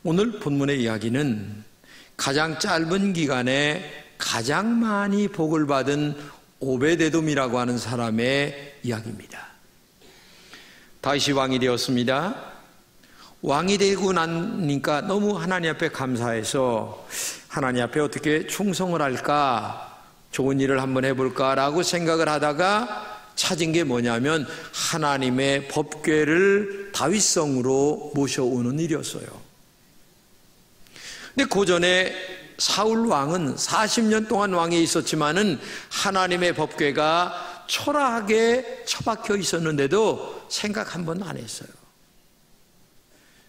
오늘 본문의 이야기는 가장 짧은 기간에 가장 많이 복을 받은 오베데돔이라고 하는 사람의 이야기입니다. 다윗이 왕이 되었습니다. 왕이 되고 나니까 너무 하나님 앞에 감사해서 하나님 앞에 어떻게 충성을 할까, 좋은 일을 한번 해볼까라고 생각을 하다가 찾은 게 뭐냐면 하나님의 법궤를 다윗성으로 모셔오는 일이었어요. 근데 그 전에 사울 왕은 40년 동안 왕에 있었지만은 하나님의 법궤가 초라하게 처박혀 있었는데도 생각 한 번도 안 했어요.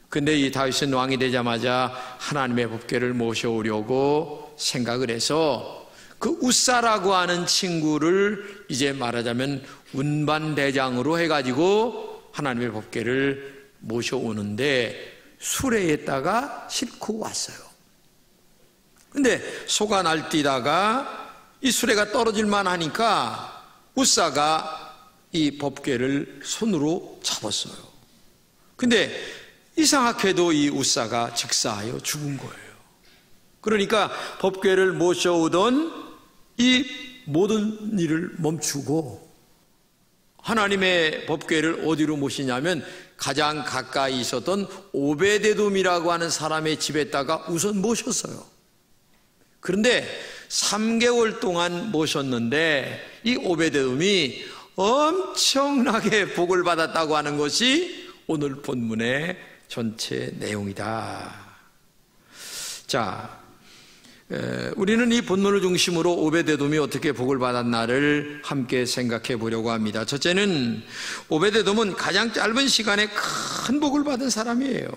근데 이 다윗은 왕이 되자마자 하나님의 법궤를 모셔오려고 생각을 해서 그 우사라고 하는 친구를 이제 말하자면 운반대장으로 해가지고 하나님의 법궤를 모셔오는데 수레에다가 싣고 왔어요. 근데 소가 날뛰다가 이 수레가 떨어질만 하니까 우사가 이 법궤를 손으로 잡았어요. 근데 이상하게도 이 우사가 즉사하여 죽은 거예요. 그러니까 법궤를 모셔오던 이 모든 일을 멈추고 하나님의 법궤를 어디로 모시냐면 가장 가까이 있었던 오베데돔이라고 하는 사람의 집에다가 우선 모셨어요. 그런데 3개월 동안 모셨는데 이 오베데돔이 엄청나게 복을 받았다고 하는 것이 오늘 본문의 전체 내용이다. 자, 우리는 이 본문을 중심으로 오베데돔이 어떻게 복을 받았나를 함께 생각해 보려고 합니다. 첫째는 오베데돔은 가장 짧은 시간에 큰 복을 받은 사람이에요.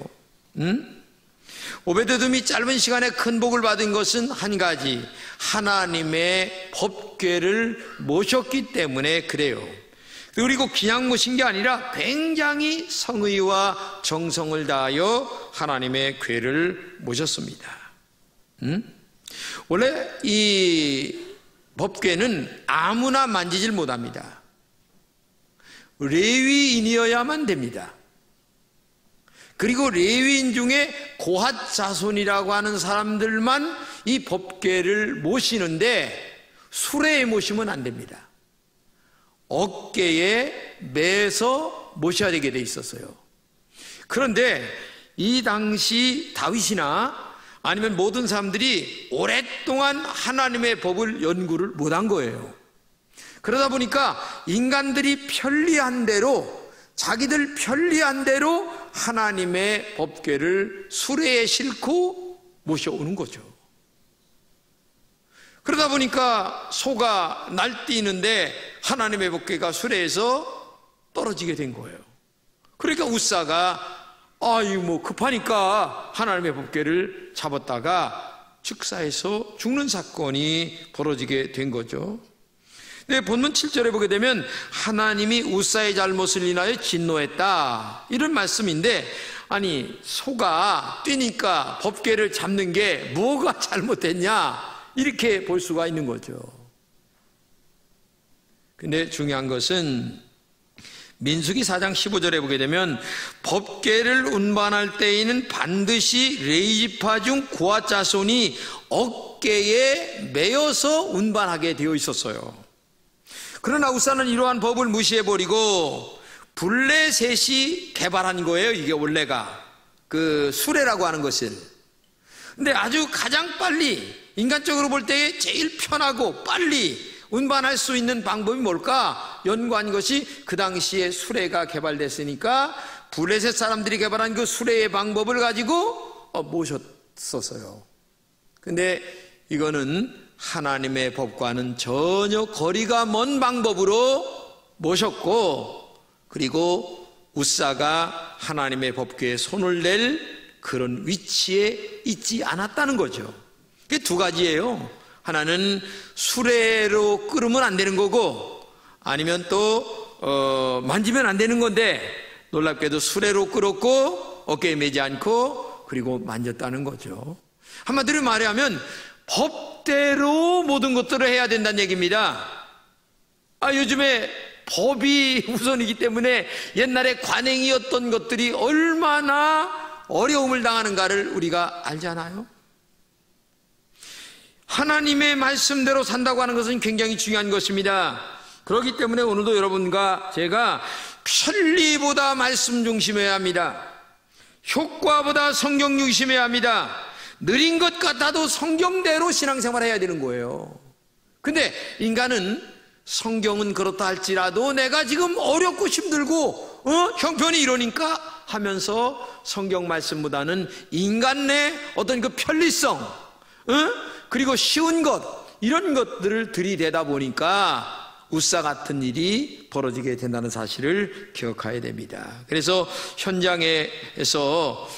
오베데돔이 짧은 시간에 큰 복을 받은 것은 한 가지, 하나님의 법궤를 모셨기 때문에 그래요. 그리고 그냥 모신 게 아니라 굉장히 성의와 정성을 다하여 하나님의 궤를 모셨습니다. 원래 이 법궤는 아무나 만지질 못합니다. 레위인이어야만 됩니다. 그리고 레위인 중에 고핫 자손이라고 하는 사람들만 이 법궤를 모시는데 수레에 모시면 안 됩니다. 어깨에 매서 모셔야 되게 돼 있었어요. 그런데 이 당시 다윗이나 아니면 모든 사람들이 오랫동안 하나님의 법을 연구를 못한 거예요. 그러다 보니까 인간들이 편리한 대로, 자기들 편리한 대로 하나님의 법궤를 수레에 싣고 모셔오는 거죠. 그러다 보니까 소가 날뛰는데 하나님의 법궤가 수레에서 떨어지게 된 거예요. 그러니까 우사가 급하니까 하나님의 법궤를 잡았다가 즉사해서 죽는 사건이 벌어지게 된 거죠. 네, 본문 7절에 보게 되면 하나님이 우사의 잘못을 인하여 진노했다, 이런 말씀인데, 아니 소가 뛰니까 법궤를 잡는 게 뭐가 잘못됐냐, 이렇게 볼 수가 있는 거죠. 근데 중요한 것은 민수기 4장 15절에 보게 되면 법궤를 운반할 때에는 반드시 레위지파 중 고핫 자손이 어깨에 매여서 운반하게 되어 있었어요. 그러나 우사는 이러한 법을 무시해버리고 블레셋이 개발한 거예요. 이게 원래가 그 수레라고 하는 것을. 근데 아주 가장 빨리, 인간적으로 볼 때 제일 편하고 빨리 운반할 수 있는 방법이 뭘까 연구한 것이 그 당시에 수레가 개발됐으니까 블레셋 사람들이 개발한 그 수레의 방법을 가지고 모셨었어요. 근데 이거는 하나님의 법과는 전혀 거리가 먼 방법으로 모셨고, 그리고 우사가 하나님의 법궤에 손을 낼 그런 위치에 있지 않았다는 거죠. 그게 두 가지예요. 하나는 수레로 끌으면 안 되는 거고, 아니면 또 만지면 안 되는 건데 놀랍게도 수레로 끌었고 어깨에 매지 않고 그리고 만졌다는 거죠. 한마디로 말하면 법대로 모든 것들을 해야 된다는 얘기입니다. 요즘에 법이 우선이기 때문에 옛날에 관행이었던 것들이 얼마나 어려움을 당하는가를 우리가 알잖아요. 하나님의 말씀대로 산다고 하는 것은 굉장히 중요한 것입니다. 그렇기 때문에 오늘도 여러분과 제가 편리보다 말씀 중심해야 합니다. 효과보다 성경 중심해야 합니다. 느린 것 같아도 성경대로 신앙생활해야 되는 거예요. 근데 인간은 성경은 그렇다 할지라도 내가 지금 어렵고 힘들고 형편이 이러니까 하면서 성경 말씀보다는 인간 내 어떤 그 편리성 그리고 쉬운 것 이런 것들을 들이대다 보니까 우사 같은 일이 벌어지게 된다는 사실을 기억해야 됩니다. 그래서 현장에서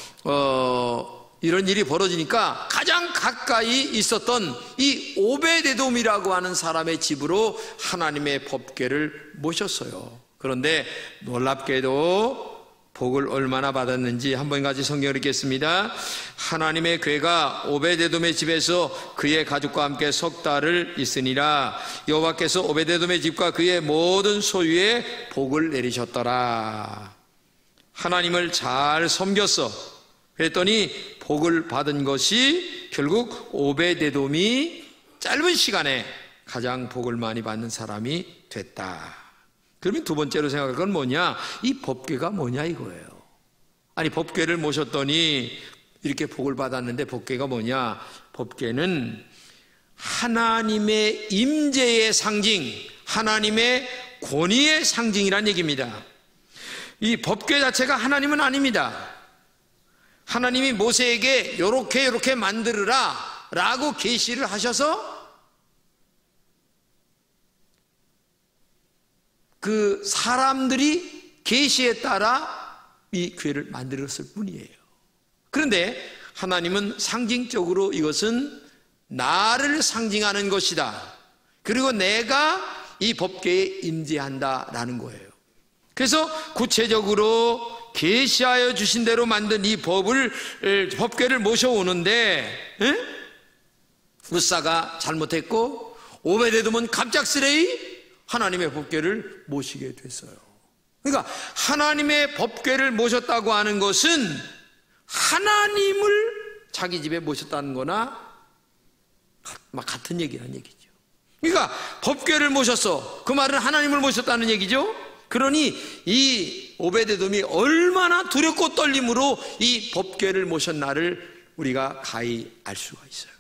이런 일이 벌어지니까 가장 가까이 있었던 이 오베데돔이라고 하는 사람의 집으로 하나님의 법궤를 모셨어요. 그런데 놀랍게도 복을 얼마나 받았는지 한번 같이 성경을 읽겠습니다. 하나님의 궤가 오베데돔의 집에서 그의 가족과 함께 석 달을 있으니라. 여호와께서 오베데돔의 집과 그의 모든 소유에 복을 내리셨더라. 하나님을 잘 섬겼어. 그랬더니 복을 받은 것이 결국 오베데돔이 짧은 시간에 가장 복을 많이 받는 사람이 됐다. 그러면 두 번째로 생각할 건 뭐냐? 이 법궤가 뭐냐 이거예요. 아니 법궤를 모셨더니 이렇게 복을 받았는데 법궤가 뭐냐? 법궤는 하나님의 임재의 상징, 하나님의 권위의 상징이란 얘기입니다. 이 법궤 자체가 하나님은 아닙니다. 하나님이 모세에게 요렇게 만들으라 라고 계시를 하셔서 그 사람들이 계시에 따라 이 궤를 만들었을 뿐이에요. 그런데 하나님은 상징적으로 이것은 나를 상징하는 것이다. 그리고 내가 이 법궤에 임재한다라는 거예요. 그래서 구체적으로 계시하여 주신 대로 만든 이 법궤를 모셔오는데 우사가 잘못했고 오베데돔은 갑작스레이 하나님의 법궤를 모시게 됐어요. 그러니까 하나님의 법궤를 모셨다고 하는 것은 하나님을 자기 집에 모셨다는 거나 같은 얘기란 얘기죠. 그러니까 법궤를 모셨어. 그 말은 하나님을 모셨다는 얘기죠. 그러니 이 오베데돔이 얼마나 두렵고 떨림으로 이 법궤를 모셨나를 우리가 가히 알 수가 있어요.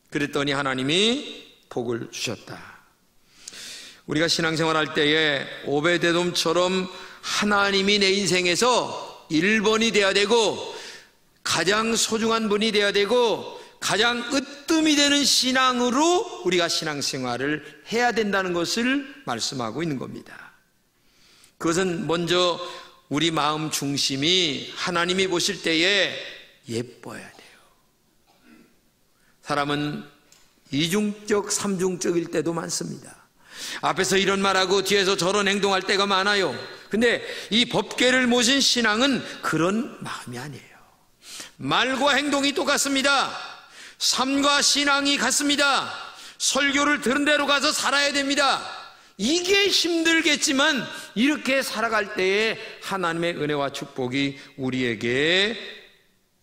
그랬더니 하나님이 복을 주셨다. 우리가 신앙생활 할 때에 오베데돔처럼 하나님이 내 인생에서 1번이 돼야 되고 가장 소중한 분이 돼야 되고 가장 으뜸이 되는 신앙으로 우리가 신앙생활을 해야 된다는 것을 말씀하고 있는 겁니다. 그것은 먼저 우리 마음 중심이 하나님이 보실 때에 예뻐야 돼요. 사람은 이중적, 삼중적일 때도 많습니다. 앞에서 이런 말하고 뒤에서 저런 행동할 때가 많아요. 근데 이 법궤를 모신 신앙은 그런 마음이 아니에요. 말과 행동이 똑같습니다. 삶과 신앙이 같습니다. 설교를 들은 대로 가서 살아야 됩니다. 이게 힘들겠지만 이렇게 살아갈 때에 하나님의 은혜와 축복이 우리에게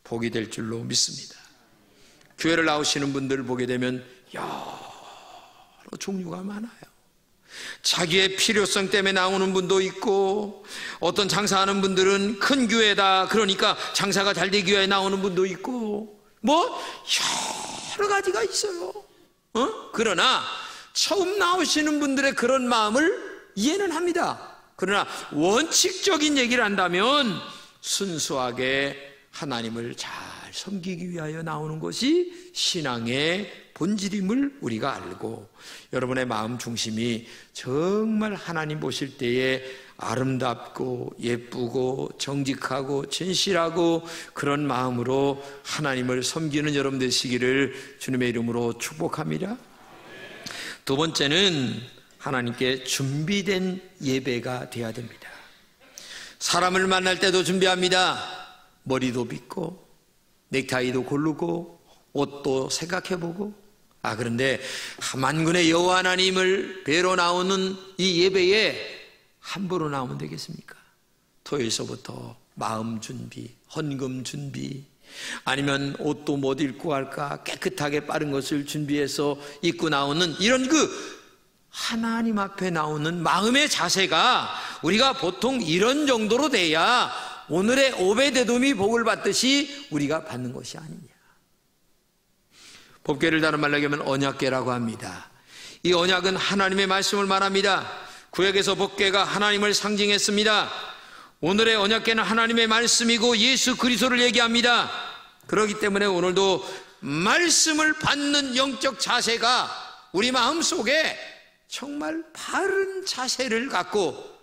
복이 될 줄로 믿습니다. 교회를 나오시는 분들을 보게 되면 여러 종류가 많아요. 자기의 필요성 때문에 나오는 분도 있고, 어떤 장사하는 분들은 큰 교회다 그러니까 장사가 잘 되기 위해 나오는 분도 있고, 뭐 여러 가지가 있어요. 그러나 처음 나오시는 분들의 그런 마음을 이해는 합니다. 그러나 원칙적인 얘기를 한다면 순수하게 하나님을 잘 섬기기 위하여 나오는 것이 신앙의 본질임을 우리가 알고, 여러분의 마음 중심이 정말 하나님 보실 때에 아름답고 예쁘고 정직하고 진실하고 그런 마음으로 하나님을 섬기는 여러분 되시기를 주님의 이름으로 축복합니다. 두 번째는 하나님께 준비된 예배가 되어야 됩니다. 사람을 만날 때도 준비합니다. 머리도 빗고 넥타이도 고르고 옷도 생각해보고, 그런데 만군의 여호와 하나님을 뵈러 나오는 이 예배에 함부로 나오면 되겠습니까? 토요일서부터 마음 준비, 헌금 준비, 아니면 옷도 못 입고 갈까 깨끗하게 빠른 것을 준비해서 입고 나오는 이런 하나님 앞에 나오는 마음의 자세가 우리가 보통 이런 정도로 돼야 오늘의 오베데돔이 복을 받듯이 우리가 받는 것이 아니냐. 법궤를 다른 말로 하면 언약궤라고 합니다. 이 언약은 하나님의 말씀을 말합니다. 구약에서 법궤가 하나님을 상징했습니다. 오늘의 언약궤는 하나님의 말씀이고 예수 그리스도를 얘기합니다. 그렇기 때문에 오늘도 말씀을 받는 영적 자세가 우리 마음속에 정말 바른 자세를 갖고,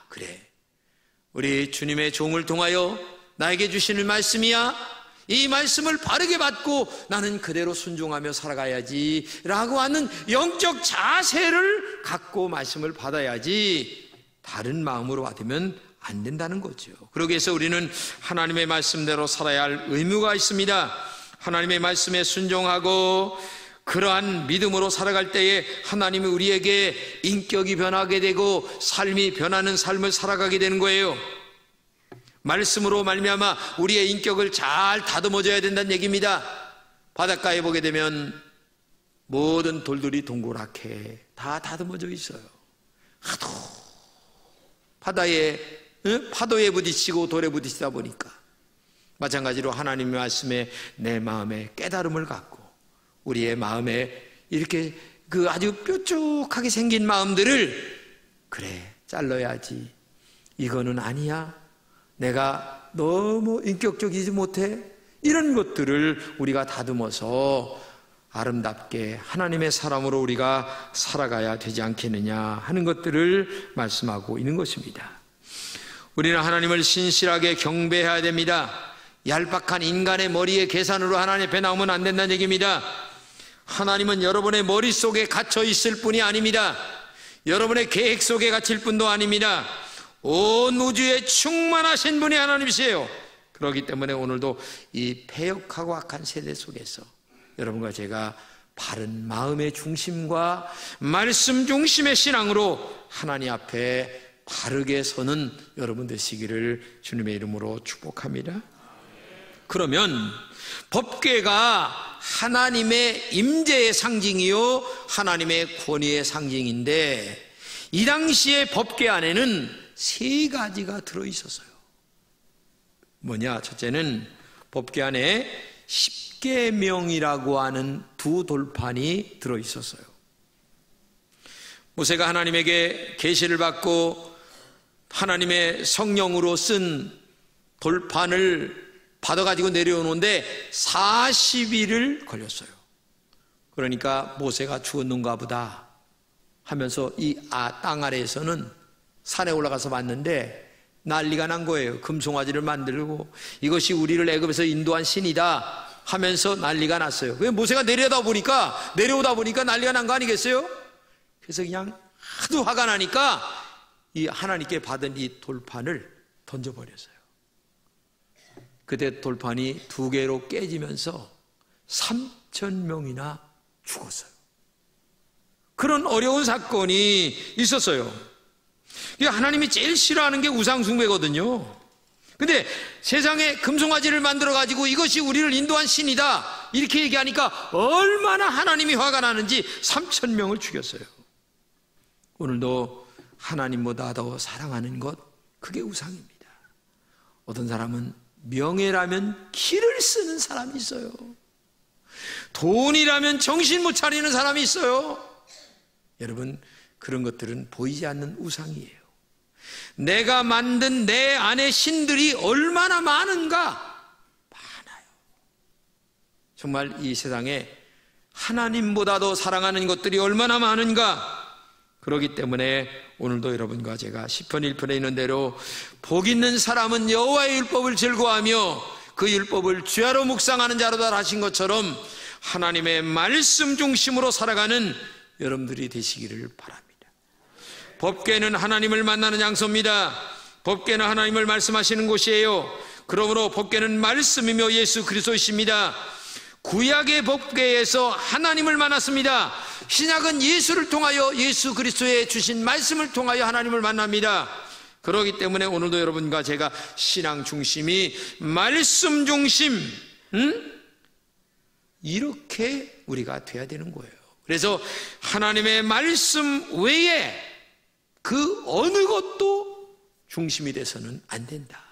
그래, 우리 주님의 종을 통하여 나에게 주시는 말씀이야, 이 말씀을 바르게 받고 나는 그대로 순종하며 살아가야지 라고 하는 영적 자세를 갖고 말씀을 받아야지 다른 마음으로 받으면 안 된다는 거죠. 그러기 위해서 우리는 하나님의 말씀대로 살아야 할 의무가 있습니다. 하나님의 말씀에 순종하고 그러한 믿음으로 살아갈 때에 하나님이 우리에게 인격이 변하게 되고 삶이 변하는 삶을 살아가게 되는 거예요. 말씀으로 말미암아 우리의 인격을 잘 다듬어줘야 된다는 얘기입니다. 바닷가에 보게 되면 모든 돌들이 동그랗게 다 다듬어져 있어요. 하도 파도에 부딪히고 돌에 부딪히다 보니까 마찬가지로 하나님의 말씀에 내 마음에 깨달음을 갖고 우리의 마음에 이렇게 아주 뾰족하게 생긴 마음들을 그래 잘라야지, 이거는 아니야, 내가 너무 인격적이지 못해, 이런 것들을 우리가 다듬어서 아름답게 하나님의 사람으로 우리가 살아가야 되지 않겠느냐 하는 것들을 말씀하고 있는 것입니다. 우리는 하나님을 신실하게 경배해야 됩니다. 얄팍한 인간의 머리의 계산으로 하나님 앞에 나오면 안 된다는 얘기입니다. 하나님은 여러분의 머릿속에 갇혀 있을 뿐이 아닙니다. 여러분의 계획 속에 갇힐 뿐도 아닙니다. 온 우주에 충만하신 분이 하나님이세요. 그렇기 때문에 오늘도 이 패역하고 악한 세대 속에서 여러분과 제가 바른 마음의 중심과 말씀 중심의 신앙으로 하나님 앞에 바르게 서는 여러분 되시기를 주님의 이름으로 축복합니다. 그러면 법궤가 하나님의 임재의 상징이요 하나님의 권위의 상징인데, 이 당시의 법궤 안에는 3가지가 들어있었어요. 뭐냐? 첫째는 법궤 안에 십계명이라고 하는 2 돌판이 들어있었어요. 모세가 하나님에게 계시를 받고 하나님의 성령으로 쓴 돌판을 받아가지고 내려오는데 40일을 걸렸어요. 그러니까 모세가 죽었는가 보다 하면서 이 땅 아래에서는 산에 올라가서 봤는데 난리가 난 거예요. 금송아지를 만들고 이것이 우리를 애굽에서 인도한 신이다 하면서 난리가 났어요. 왜? 모세가 내려오다 보니까 난리가 난 거 아니겠어요? 그래서 그냥 하도 화가 나니까 이 하나님께 받은 이 돌판을 던져버렸어요. 그때 돌판이 2개로 깨지면서 3,000명이나 죽었어요. 그런 어려운 사건이 있었어요. 하나님이 제일 싫어하는 게 우상숭배거든요. 근데 세상에 금송아지를 만들어가지고 이것이 우리를 인도한 신이다 이렇게 얘기하니까 얼마나 하나님이 화가 나는지 3,000명을 죽였어요. 오늘도 하나님보다 더 사랑하는 것, 그게 우상입니다. 어떤 사람은 명예라면 기를 쓰는 사람이 있어요. 돈이라면 정신 못 차리는 사람이 있어요. 여러분, 그런 것들은 보이지 않는 우상이에요. 내가 만든 내 안의 신들이 얼마나 많은가? 많아요. 정말 이 세상에 하나님보다 더 사랑하는 것들이 얼마나 많은가? 그렇기 때문에 오늘도 여러분과 제가 시편 1편에 있는 대로 복 있는 사람은 여호와의 율법을 즐거워하며 그 율법을 주야로 묵상하는 자로다 하신 것처럼 하나님의 말씀 중심으로 살아가는 여러분들이 되시기를 바랍니다. 법궤는 하나님을 만나는 장소입니다. 법궤는 하나님을 말씀하시는 곳이에요. 그러므로 법궤는 말씀이며 예수 그리스도이십니다. 구약의 법궤에서 하나님을 만났습니다. 신약은 예수를 통하여 예수 그리스도의 주신 말씀을 통하여 하나님을 만납니다. 그렇기 때문에 오늘도 여러분과 제가 신앙 중심이 말씀 중심, 이렇게 우리가 돼야 되는 거예요. 그래서 하나님의 말씀 외에 그 어느 것도 중심이 돼서는 안 된다.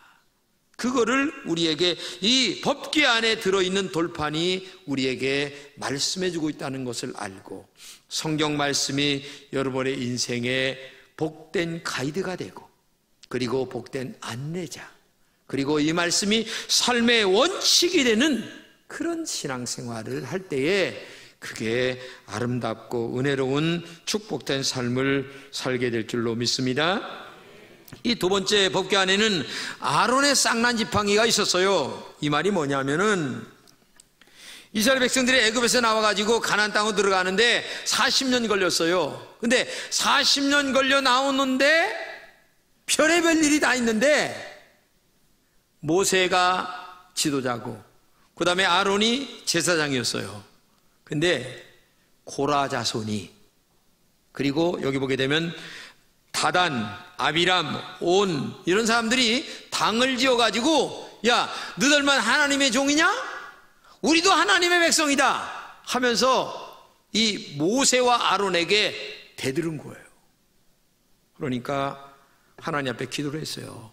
그거를 우리에게 이 법궤 안에 들어있는 돌판이 우리에게 말씀해 주고 있다는 것을 알고, 성경 말씀이 여러분의 인생에 복된 가이드가 되고, 그리고 복된 안내자, 그리고 이 말씀이 삶의 원칙이 되는 그런 신앙생활을 할 때에 그게 아름답고 은혜로운 축복된 삶을 살게 될 줄로 믿습니다. 이 두 번째 법궤 안에는 아론의 쌍난 지팡이가 있었어요. 이 말이 뭐냐면은 이스라엘 백성들이 애굽에서 나와가지고 가나안 땅으로 들어가는데 40년 걸렸어요. 근데 40년 걸려 나오는데 별의별 일이 다 있는데, 모세가 지도자고 그 다음에 아론이 제사장이었어요. 근데 고라 자손이, 그리고 여기 보게 되면 다단, 아비람, 온, 이런 사람들이 당을 지어가지고, 야, 너희들만 하나님의 종이냐? 우리도 하나님의 백성이다 하면서 이 모세와 아론에게 대들은 거예요. 그러니까 하나님 앞에 기도를 했어요.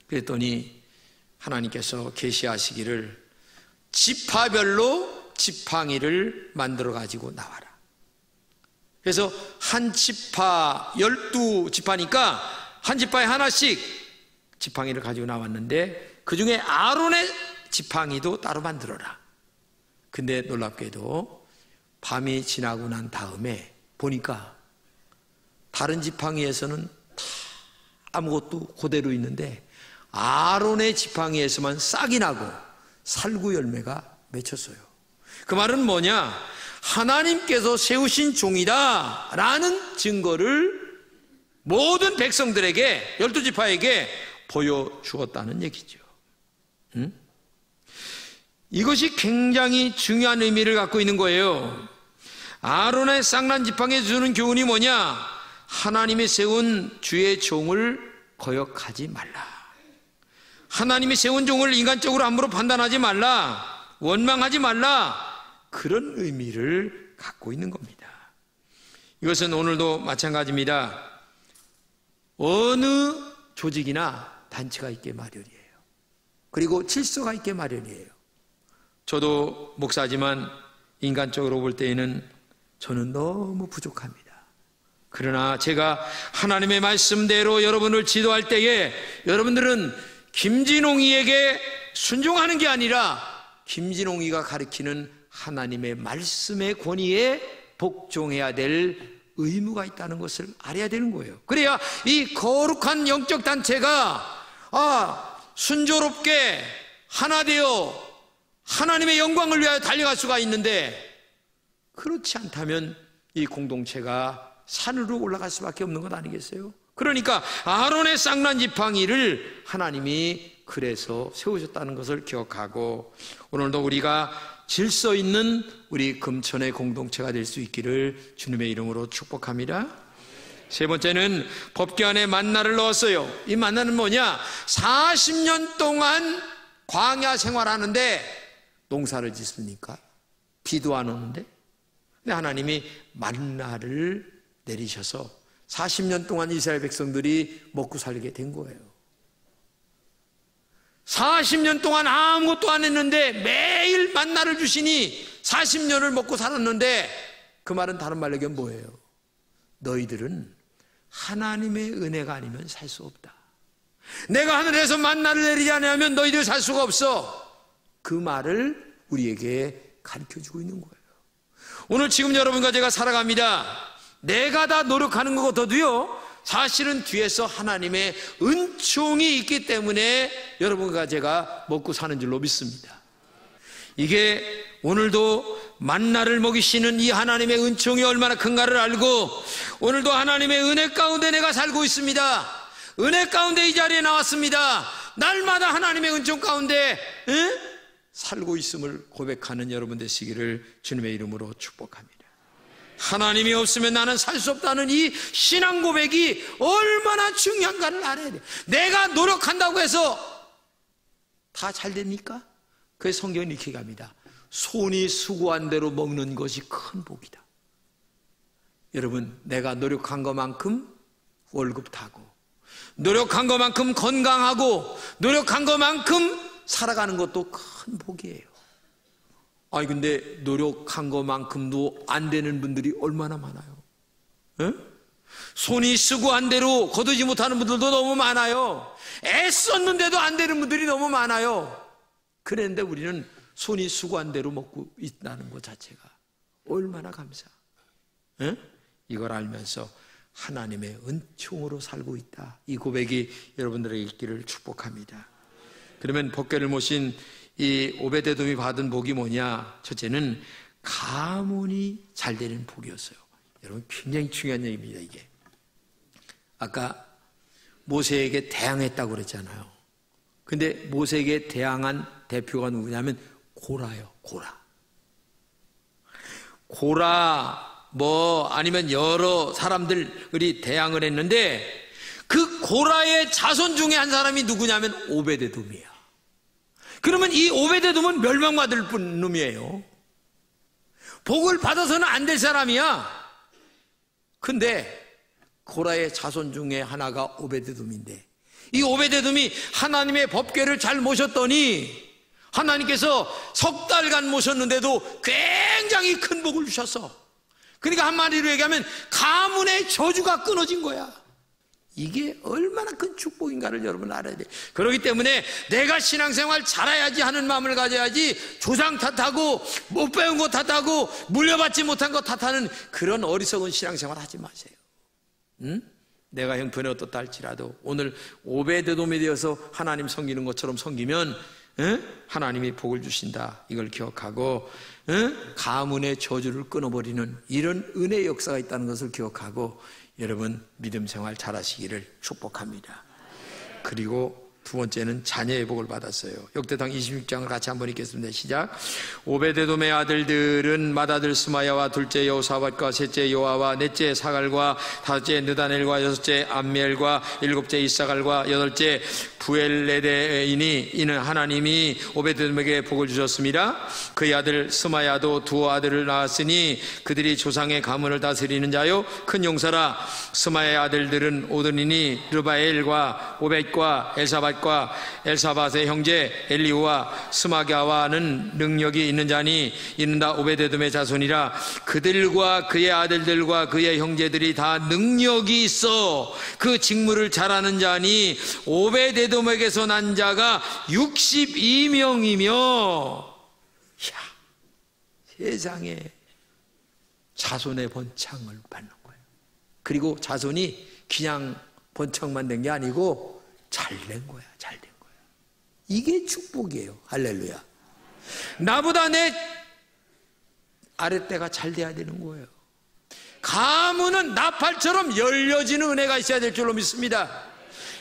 그랬더니 하나님께서 계시하시기를 지파별로 지팡이를 만들어 가지고 나와라. 그래서 한 지파 12지파니까 한 지파에 하나씩 지팡이를 가지고 나왔는데, 그 중에 아론의 지팡이도 따로 만들어라. 근데 놀랍게도 밤이 지나고 난 다음에 보니까 다른 지팡이에서는 다 아무것도 그대로 있는데 아론의 지팡이에서만 싹이 나고 살구 열매가 맺혔어요. 그 말은 뭐냐? 하나님께서 세우신 종이다 라는 증거를 모든 백성들에게, 12지파에게 보여주었다는 얘기죠. 이것이 굉장히 중요한 의미를 갖고 있는 거예요. 아론의 쌍난 지팡이에 주는 교훈이 뭐냐? 하나님이 세운 주의 종을 거역하지 말라. 하나님이 세운 종을 인간적으로 함부로 판단하지 말라. 원망하지 말라. 그런 의미를 갖고 있는 겁니다. 이것은 오늘도 마찬가지입니다. 어느 조직이나 단체가 있게 마련이에요. 그리고 질서가 있게 마련이에요. 저도 목사지만 인간적으로 볼 때에는 저는 너무 부족합니다. 그러나 제가 하나님의 말씀대로 여러분을 지도할 때에 여러분들은 김진홍이에게 순종하는 게 아니라 김진홍이가 가르치는 하나님의 말씀의 권위에 복종해야 될 의무가 있다는 것을 알아야 되는 거예요. 그래야 이 거룩한 영적 단체가 순조롭게 하나 되어 하나님의 영광을 위하여 달려갈 수가 있는데, 그렇지 않다면 이 공동체가 산으로 올라갈 수밖에 없는 것 아니겠어요? 그러니까 아론의 쌍난 지팡이를 하나님이 그래서 세우셨다는 것을 기억하고, 오늘도 우리가 질서 있는 우리 금천의 공동체가 될 수 있기를 주님의 이름으로 축복합니다. 세 번째는 법궤 안에 만나를 넣었어요. 이 만나는 뭐냐? 40년 동안 광야 생활하는데 농사를 짓습니까? 비도 안 오는데? 근데 하나님이 만나를 내리셔서 40년 동안 이스라엘 백성들이 먹고 살게 된 거예요. 40년 동안 아무것도 안 했는데 매일 만나를 주시니 40년을 먹고 살았는데, 그 말은 다른 말로 이게 뭐예요? 너희들은 하나님의 은혜가 아니면 살 수 없다. 내가 하늘에서 만나를 내리지 않으면 너희들 살 수가 없어. 그 말을 우리에게 가르쳐주고 있는 거예요. 오늘 지금 여러분과 제가 살아갑니다. 내가 다 노력하는 것 같아도요, 사실은 뒤에서 하나님의 은총이 있기 때문에 여러분과 제가 먹고 사는 줄로 믿습니다. 이게 오늘도 만나를 먹이시는 이 하나님의 은총이 얼마나 큰가를 알고, 오늘도 하나님의 은혜 가운데 내가 살고 있습니다. 은혜 가운데 이 자리에 나왔습니다. 날마다 하나님의 은총 가운데 살고 있음을 고백하는 여러분 되시기를 주님의 이름으로 축복합니다. 하나님이 없으면 나는 살 수 없다는 이 신앙 고백이 얼마나 중요한가를 알아야 돼. 내가 노력한다고 해서 다 잘 됩니까? 그래서 성경은 이렇게 갑니다. 손이 수고한 대로 먹는 것이 큰 복이다. 여러분, 내가 노력한 것만큼 월급 타고, 노력한 것만큼 건강하고, 노력한 것만큼 살아가는 것도 큰 복이에요. 아니 근데 노력한 것만큼도 안 되는 분들이 얼마나 많아요. 에? 손이 수고한 대로 거두지 못하는 분들도 너무 많아요. 애썼는데도 안 되는 분들이 너무 많아요. 그런데 우리는 손이 수고한 대로 먹고 있다는 것 자체가 얼마나 감사. 에? 이걸 알면서 하나님의 은총으로 살고 있다, 이 고백이 여러분들에게 있기를 축복합니다. 그러면 법궤를 모신 이 오베데돔이 받은 복이 뭐냐? 첫째는 가문이 잘 되는 복이었어요. 여러분, 굉장히 중요한 얘기입니다. 이게 아까 모세에게 대항했다고 그랬잖아요. 근데 모세에게 대항한 대표가 누구냐면 고라요. 고라 아니면 여러 사람들이 대항을 했는데, 그 고라의 자손 중에 한 사람이 누구냐면 오베데돔이에요. 그러면 이 오베데돔은 멸망받을 놈이에요. 복을 받아서는 안 될 사람이야. 근데 고라의 자손 중에 하나가 오베데돔인데, 이 오베데돔이 하나님의 법궤를 잘 모셨더니 하나님께서 석 달간 모셨는데도 굉장히 큰 복을 주셨어. 그러니까 한마디로 얘기하면 가문의 저주가 끊어진 거야. 이게 얼마나 큰 축복인가를 여러분 알아야 돼. 그렇기 때문에 내가 신앙생활 잘해야지 하는 마음을 가져야지, 조상 탓하고 못 배운 거 탓하고 물려받지 못한 거 탓하는 그런 어리석은 신앙생활 하지 마세요. 응? 내가 형편이 어떻다 할지라도 오늘 오베데돔이 되어서 하나님 섬기는 것처럼 섬기면 하나님이 복을 주신다, 이걸 기억하고 가문의 저주를 끊어버리는 이런 은혜의 역사가 있다는 것을 기억하고 여러분 믿음 생활 잘하시기를 축복합니다. 그리고 두 번째는 자녀의 복을 받았어요. 역대상 26장을 같이 한번 읽겠습니다. 시작. 오베데돔의 아들들은 맏아들 스마야와 둘째 여호사밧과 셋째 요아와 넷째 사갈과 다섯째 느다넬과 여섯째 암미엘과 일곱째 이사갈과 여덟째 부엘레데이니, 이는 하나님이 오베데돔에게 복을 주셨습니다. 그의 아들 스마야도 두 아들을 낳았으니 그들이 조상의 가문을 다스리는 자요 큰 용사라. 스마야의 아들들은 오드니니 르바엘과 오벳과 엘사밧과 엘사밧의 형제 엘리후와 스마갸와는 능력이 있는 자니 이는 다 오베데돔의 자손이라. 그들과 그의 아들들과 그의 형제들이 다 능력이 있어 그 직무를 잘하는 자니 오베데돔에게서 난 자가 62명이며 세상에 자손의 번창을 받는 거예요. 그리고 자손이 그냥 번창만 된 게 아니고 잘 된 거야. 잘 된 거야. 이게 축복이에요. 할렐루야. 나보다 내 아랫대가 잘 돼야 되는 거예요. 가문은 나팔처럼 열려지는 은혜가 있어야 될 줄로 믿습니다.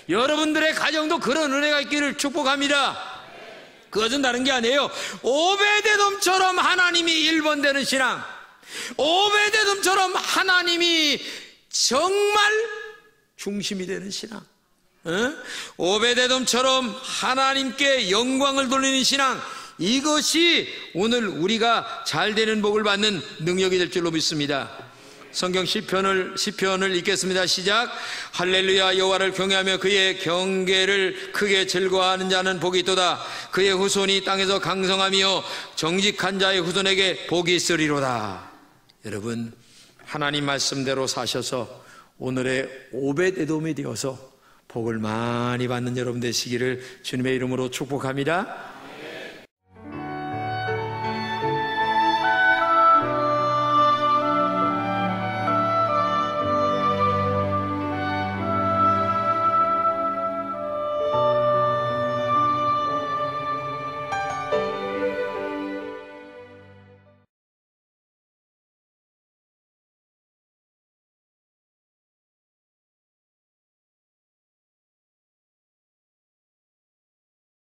여러분들의 가정도 그런 은혜가 있기를 축복합니다. 그것은 다른 게 아니에요. 오베데돔처럼 하나님이 1번 되는 신앙, 오베데돔처럼 하나님이 정말 중심이 되는 신앙, 오베데돔처럼 하나님께 영광을 돌리는 신앙, 이것이 오늘 우리가 잘 되는 복을 받는 능력이 될 줄로 믿습니다. 성경 시편을 읽겠습니다. 시작. 할렐루야. 여호와를 경외하며 그의 경계를 크게 즐거워하는 자는 복이 있도다. 그의 후손이 땅에서 강성하며 정직한 자의 후손에게 복이 있으리로다. 여러분, 하나님 말씀대로 사셔서 오늘의 오벳에돔이 되어서 복을 많이 받는 여러분 되시기를 주님의 이름으로 축복합니다.